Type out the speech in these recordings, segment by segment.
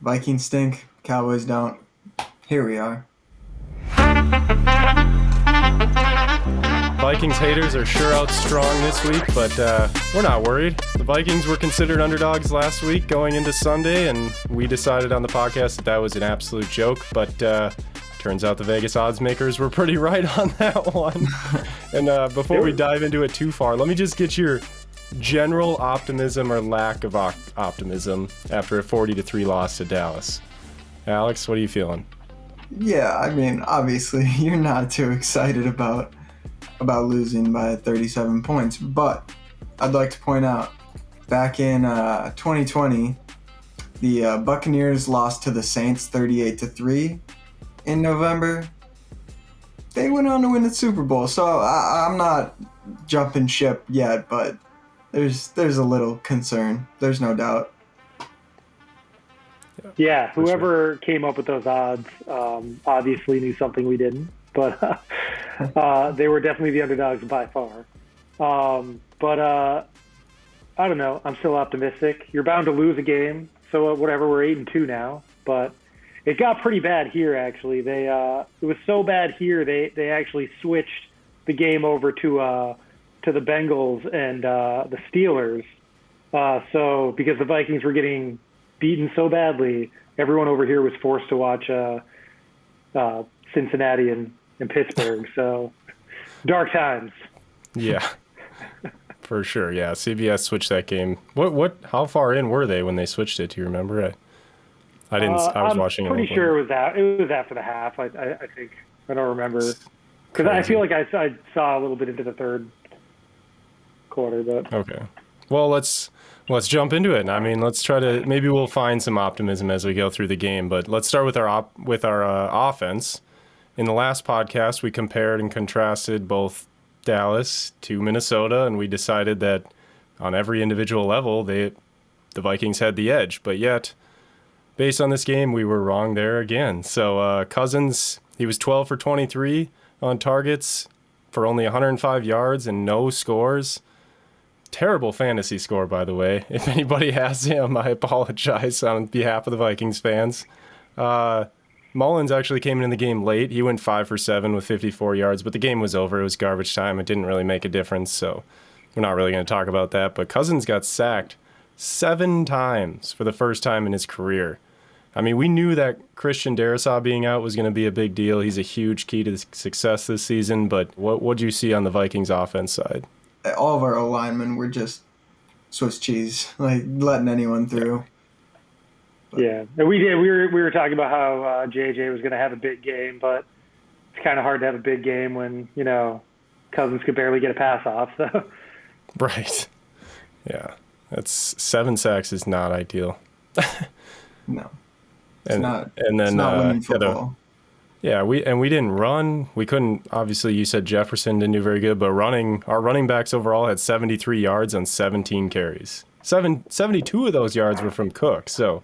Vikings stink, Cowboys don't. Here we are. Vikings haters are sure out strong this week, but we're not worried. The Vikings were considered underdogs last week going into Sunday, and we decided on the podcast that was an absolute joke, but turns out the Vegas odds makers were pretty right on that one. And before we dive into it too far, let me just get your general optimism or lack of optimism after a 40-3 loss to Dallas. Alex, what are you feeling? Yeah, I mean, obviously, you're not too excited about losing by 37 points, but I'd like to point out, back in 2020, the Buccaneers lost to the Saints 38-3 in November. They went on to win the Super Bowl, so I'm not jumping ship yet, but there's a little concern. There's no doubt. Yeah, whoever came up with those odds obviously knew something we didn't, but they were definitely the underdogs by far. But I don't know. I'm still optimistic. You're bound to lose a game, so whatever. We're 8-2 now, but it got pretty bad here. Actually, it was so bad here they actually switched the game over to the Bengals and the Steelers. So because the Vikings were getting beaten so badly, everyone over here was forced to watch Cincinnati and Pittsburgh. So dark times. Yeah, for sure. Yeah, CBS switched that game. How far in were they when they switched it? Do you remember? I didn't. I was watching it. I'm pretty sure it was after the half. I think. I don't remember because I feel like I saw a little bit into the third quarter. But okay. Well, let's jump into it. I mean, let's try to, maybe we'll find some optimism as we go through the game, but let's start with our offense. In the last podcast, we compared and contrasted both Dallas to Minnesota, and we decided that on every individual level, the Vikings had the edge, but yet, based on this game, we were wrong there again. So Cousins, he was 12 for 23 on targets for only 105 yards and no scores. Terrible fantasy score, by the way. If anybody has him, I apologize on behalf of the Vikings fans. Mullins actually came in the game late. He went 5 for 7 with 54 yards, but the game was over. It was garbage time. It didn't really make a difference, so we're not really going to talk about that. But Cousins got sacked 7 times for the first time in his career. I mean, we knew that Christian Darrisaw being out was going to be a big deal. He's a huge key to success this season, but what do you see on the Vikings offense side? All of our O-linemen were just Swiss cheese, like letting anyone through. Yeah, and we did. We were talking about how JJ was going to have a big game, but it's kind of hard to have a big game when Cousins could barely get a pass off. So. Right. Yeah, that's 7 sacks is not ideal. No, it's not. And then it's not winning football. we didn't run. We couldn't. Obviously, you said Jefferson didn't do very good, but our running backs overall had 73 yards on 17 carries. 72 of those yards were from Cook. So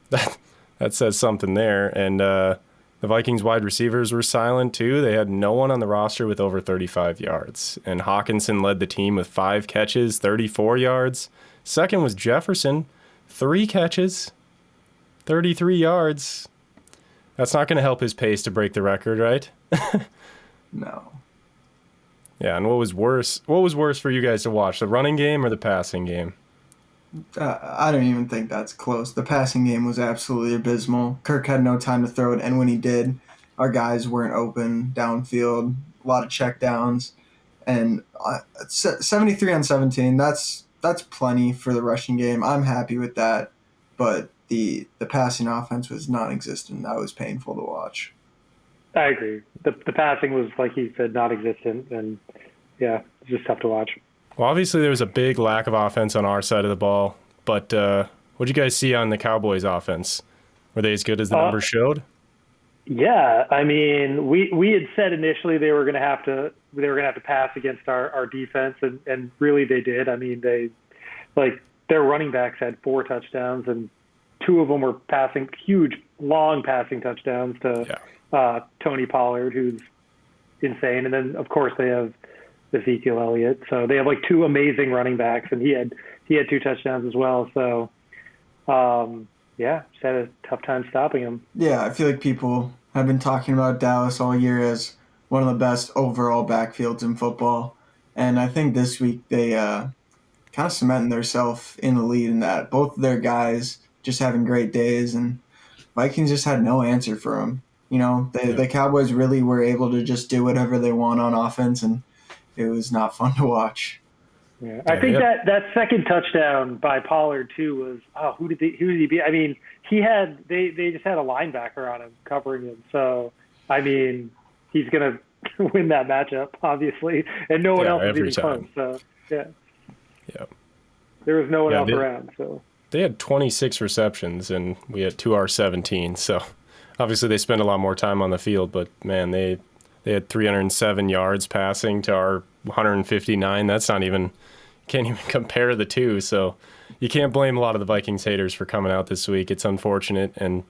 that says something there. And the Vikings wide receivers were silent too. They had no one on the roster with over 35 yards. And Hawkinson led the team with 5 catches, 34 yards. Second was Jefferson, 3 catches, 33 yards. That's not going to help his pace to break the record, right? No. Yeah, and what was worse for you guys to watch, the running game or the passing game? I don't even think that's close. The passing game was absolutely abysmal. Kirk had no time to throw it, and when he did, our guys weren't open downfield. A lot of checkdowns, and 73 on 17. That's plenty for the rushing game. I'm happy with that, but the passing offense was non-existent. That was painful to watch. I agree. The passing was, like he said, non-existent, and yeah, it's just tough to watch. Well, obviously there was a big lack of offense on our side of the ball, but what did you guys see on the Cowboys' offense? Were they as good as the numbers showed? Yeah, I mean, we had said initially they were going to have to pass against our defense, and really they did. I mean, their running backs had 4 touchdowns, and 2 of them were passing, huge, long passing touchdowns to Tony Pollard, who's insane. And then, of course, they have Ezekiel Elliott. So they have 2 amazing running backs, and he had 2 touchdowns as well. So Yeah, just had a tough time stopping him. Yeah, I feel like people have been talking about Dallas all year as one of the best overall backfields in football. And I think this week they kind of cementing themselves in the lead in that. Both of their guys just having great days, and Vikings just had no answer for them. The Cowboys really were able to just do whatever they want on offense, and it was not fun to watch. Yeah, I think that second touchdown by Pollard too was who did he beat? I mean, they just had a linebacker on him covering him. So I mean, he's gonna win that matchup obviously, and no one else is even close. So yeah, there was no one else around. So they had 26 receptions and we had 2 R17. So obviously they spent a lot more time on the field, but man, they had 307 yards passing to our 159. That's not even. Can't even compare the two, so you can't blame a lot of the Vikings haters for coming out this week. It's unfortunate, and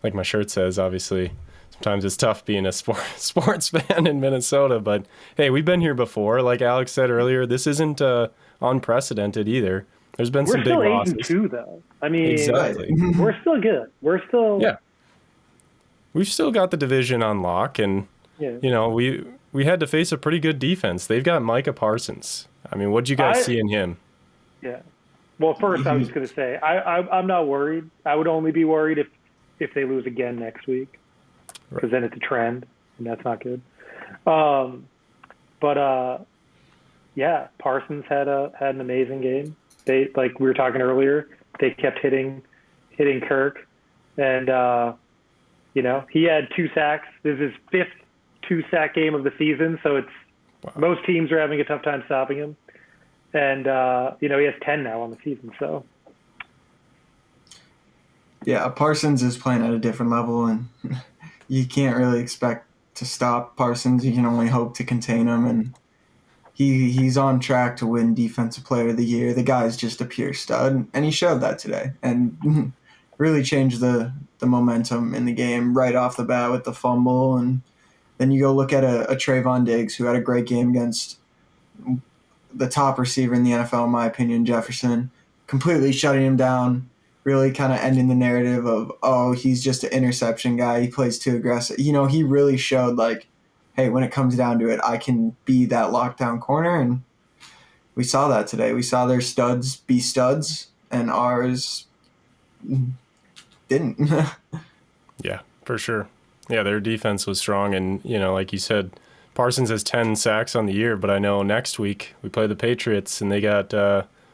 like my shirt says, obviously, sometimes it's tough being a sports fan in Minnesota, but hey, we've been here before. Like Alex said earlier, this isn't unprecedented either. There's been some big losses. We're still 8-2, though. I mean, exactly. We're still good. We're still... Yeah. We've still got the division on lock, and, we had to face a pretty good defense. They've got Micah Parsons. I mean, what'd you guys see in him? Yeah. Well, first, I was just going to say, I'm not worried. I would only be worried if they lose again next week, because then it's a trend, and that's not good. Yeah, Parsons had an amazing game. They, like we were talking earlier, they kept hitting Kirk, and he had 2 sacks. This is his 5th 2-sack game of the season, so it's most teams are having a tough time stopping him. And, he has 10 now on the season, so. Yeah, Parsons is playing at a different level, and you can't really expect to stop Parsons. You can only hope to contain him, and he's on track to win Defensive Player of the Year. The guy's just a pure stud, and he showed that today, and really changed the momentum in the game right off the bat with the fumble. And then you go look at a Trayvon Diggs, who had a great game against the top receiver in the NFL, in my opinion, Jefferson, completely shutting him down, really kind of ending the narrative of, he's just an interception guy. He plays too aggressive. He really showed, like, hey, when it comes down to it, I can be that lockdown corner. And we saw that today. We saw their studs be studs, and ours didn't. Yeah, for sure. Yeah, their defense was strong. And, like you said, Parsons has 10 sacks on the year, but I know next week we play the Patriots, and they got,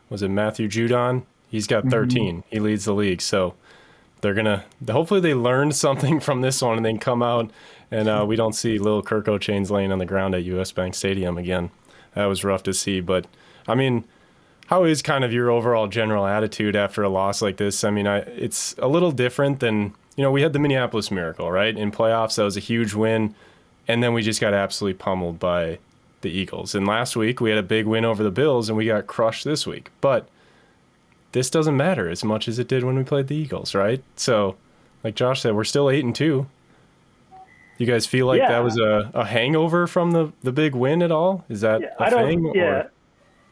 was it Matthew Judon? He's got 13. Mm-hmm. He leads the league. So they're going to – hopefully they learned something from this one and then come out and we don't see little Kirk O'Chains laying on the ground at US Bank Stadium again. That was rough to see. But, I mean, how is kind of your overall general attitude after a loss like this? I mean, it's a little different than – we had the Minneapolis Miracle, right? In playoffs, that was a huge win. And then we just got absolutely pummeled by the Eagles. And last week we had a big win over the Bills, and we got crushed this week. But this doesn't matter as much as it did when we played the Eagles, right? So, like Josh said, we're still 8-2. You guys feel like that was a hangover from the big win at all? Is that a thing? Yeah,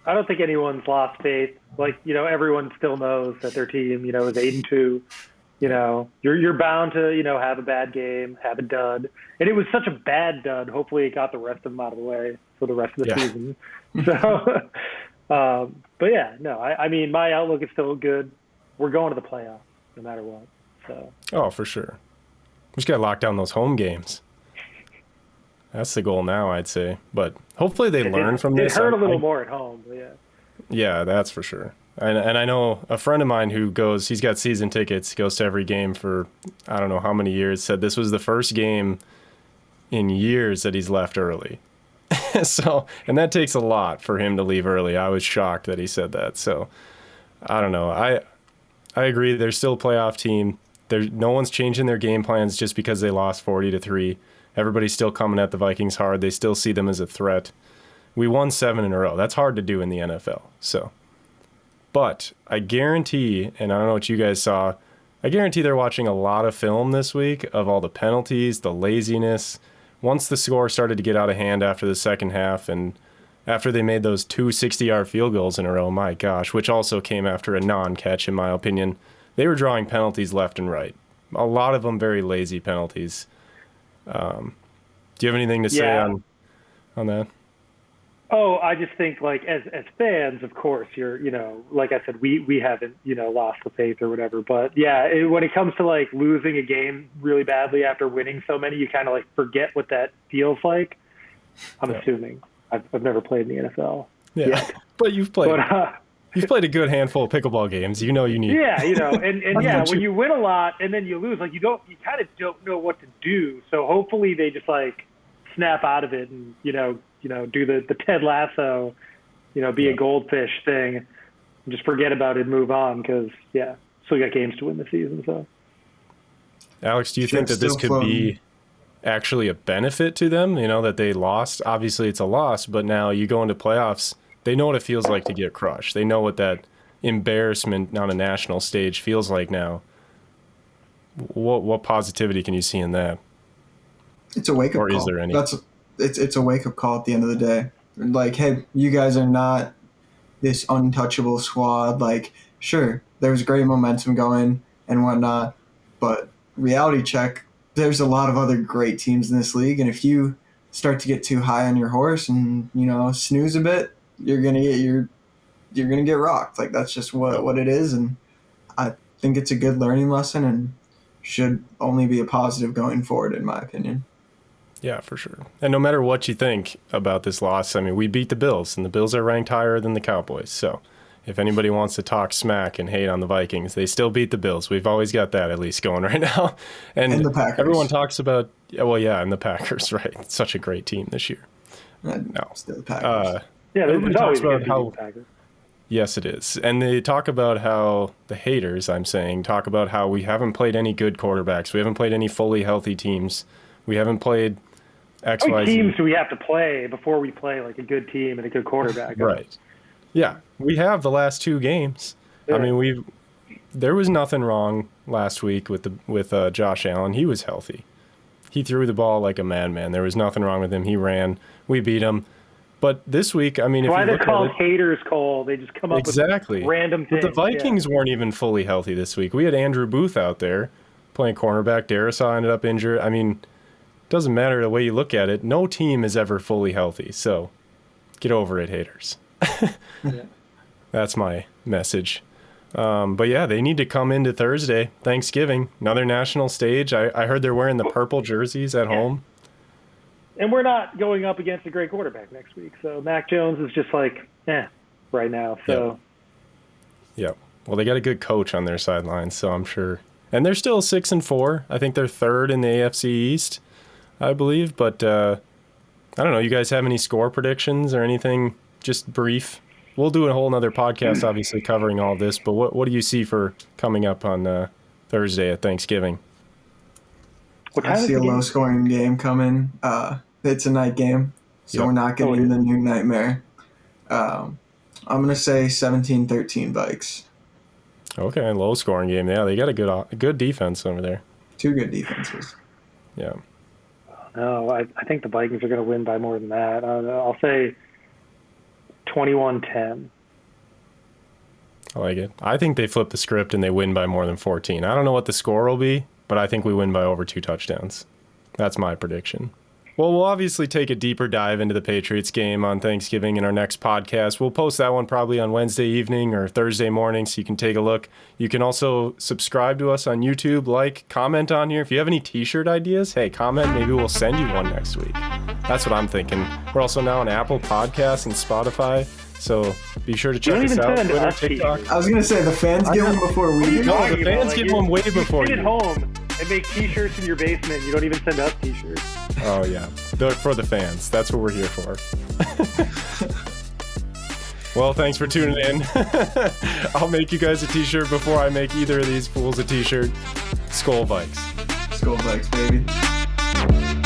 I don't think anyone's lost faith. Like, everyone still knows that their team, is 8-2. You're bound to, have a bad game, have a dud. And it was such a bad dud. Hopefully it got the rest of them out of the way for the rest of the season. So, but yeah, no, I mean, my outlook is still good. We're going to the playoffs no matter what. So. Oh, for sure. We just got to lock down those home games. That's the goal now, I'd say. But hopefully they learn from this. It hurt a little more at home, but yeah. Yeah, that's for sure. And I know a friend of mine who he's got season tickets, goes to every game for I don't know how many years, said this was the first game in years that he's left early. So, and that takes a lot for him to leave early. I was shocked that he said that. So, I don't know. I agree. They're still a playoff team. No one's changing their game plans just because they lost 40-3. Everybody's still coming at the Vikings hard. They still see them as a threat. We won 7 in a row. That's hard to do in the NFL. So. But I guarantee, and I don't know what you guys saw, I guarantee they're watching a lot of film this week of all the penalties, the laziness. Once the score started to get out of hand after the second half and after they made those 2 60-yard field goals in a row, my gosh, which also came after a non-catch, in my opinion. they were drawing penalties left and right. A lot of them very lazy penalties. Do you have anything to say on that? Oh, I just think like as fans, of course, you're, like I said, we haven't, lost the faith or whatever. But yeah, when it comes to like losing a game really badly after winning so many, you kind of like forget what that feels like. I'm assuming. I've never played in the NFL. Yeah, yet. But you've played. You've played a good handful of pickleball games. You need. Yeah, and when you win a lot and then you lose, like you kind of don't know what to do. So hopefully they just like snap out of it and do the Ted Lasso, be a goldfish thing, and just forget about it and move on because still got games to win this season. So, Alex, do you think that this could be actually a benefit to them? That they lost. Obviously, it's a loss, but now you go into playoffs. They know what it feels like to get crushed. They know what that embarrassment on a national stage feels like now. What positivity can you see in that? It's a wake-up call. Or is there any? It's a wake-up call at the end of the day. Like, hey, you guys are not this untouchable squad. Like, sure, there was great momentum going and whatnot, but reality check, there's a lot of other great teams in this league, and if you start to get too high on your horse and, snooze a bit, you're gonna get rocked. Like, that's just what it is, and I think it's a good learning lesson and should only be a positive going forward, in my opinion. Yeah, for sure. And no matter what you think about this loss, I mean, we beat the Bills, and the Bills are ranked higher than the Cowboys. So if anybody wants to talk smack and hate on the Vikings, they still beat the Bills. We've always got that at least going right now. And the Packers. Everyone talks about, and the Packers, right? It's such a great team this year. No. Still the Packers. There's always about how. Yes, it is. And they talk about how the haters, talk about how we haven't played any good quarterbacks. We haven't played any fully healthy teams. We haven't played X, How Y, many Z. teams do we have to play before we play like a good team and a good quarterback? Right. Yeah, we have the last two games. Yeah. I mean, there was nothing wrong last week with Josh Allen. He was healthy. He threw the ball like a madman. There was nothing wrong with him. He ran. We beat him. But this week, I mean, if why you they're look called at it, haters, Cole? They just come up with random things. But the Vikings weren't even fully healthy this week. We had Andrew Booth out there playing cornerback. Darisaw ended up injured. I mean, it doesn't matter the way you look at it. No team is ever fully healthy. So get over it, haters. That's my message. But yeah, they need to come into Thursday, Thanksgiving, another national stage. I heard they're wearing the purple jerseys at home. And we're not going up against a great quarterback next week. So Mac Jones is just like, right now. So, yeah. Well, they got a good coach on their sidelines, so I'm sure. And they're still 6-4. I think they're third in the AFC East, I believe. But I don't know. You guys have any score predictions or anything? Just brief. We'll do a whole nother podcast, obviously, covering all this. But what do you see for coming up on Thursday at Thanksgiving? I see a low-scoring game coming. It's a night game, so we're not getting the new nightmare. I'm going to say 17-13 Vikes. Okay, low-scoring game. Yeah, they got a good defense over there. Two good defenses. Yeah. No, I think the Vikings are going to win by more than that. I'll say 21-10. I like it. I think they flip the script and they win by more than 14. I don't know what the score will be, but I think we win by over 2 touchdowns. That's my prediction. Well, we'll obviously take a deeper dive into the Patriots game on Thanksgiving in our next podcast. We'll post that one probably on Wednesday evening or Thursday morning, so you can take a look. You can also subscribe to us on YouTube, comment on here. If you have any T-shirt ideas, hey, comment. Maybe we'll send you one next week. That's what I'm thinking. We're also now on Apple Podcasts and Spotify, so be sure to check us out. Twitter, TikTok. I was going to say, the fans give them before we do. No, the fans give them way before you. Sit at home and make T-shirts in your basement. You don't even send us T-shirts. Oh, yeah. For the fans. That's what we're here for. Well, thanks for tuning in. I'll make you guys a T-shirt before I make either of these fools a T-shirt. Skol Vikes. Skol Vikes, baby.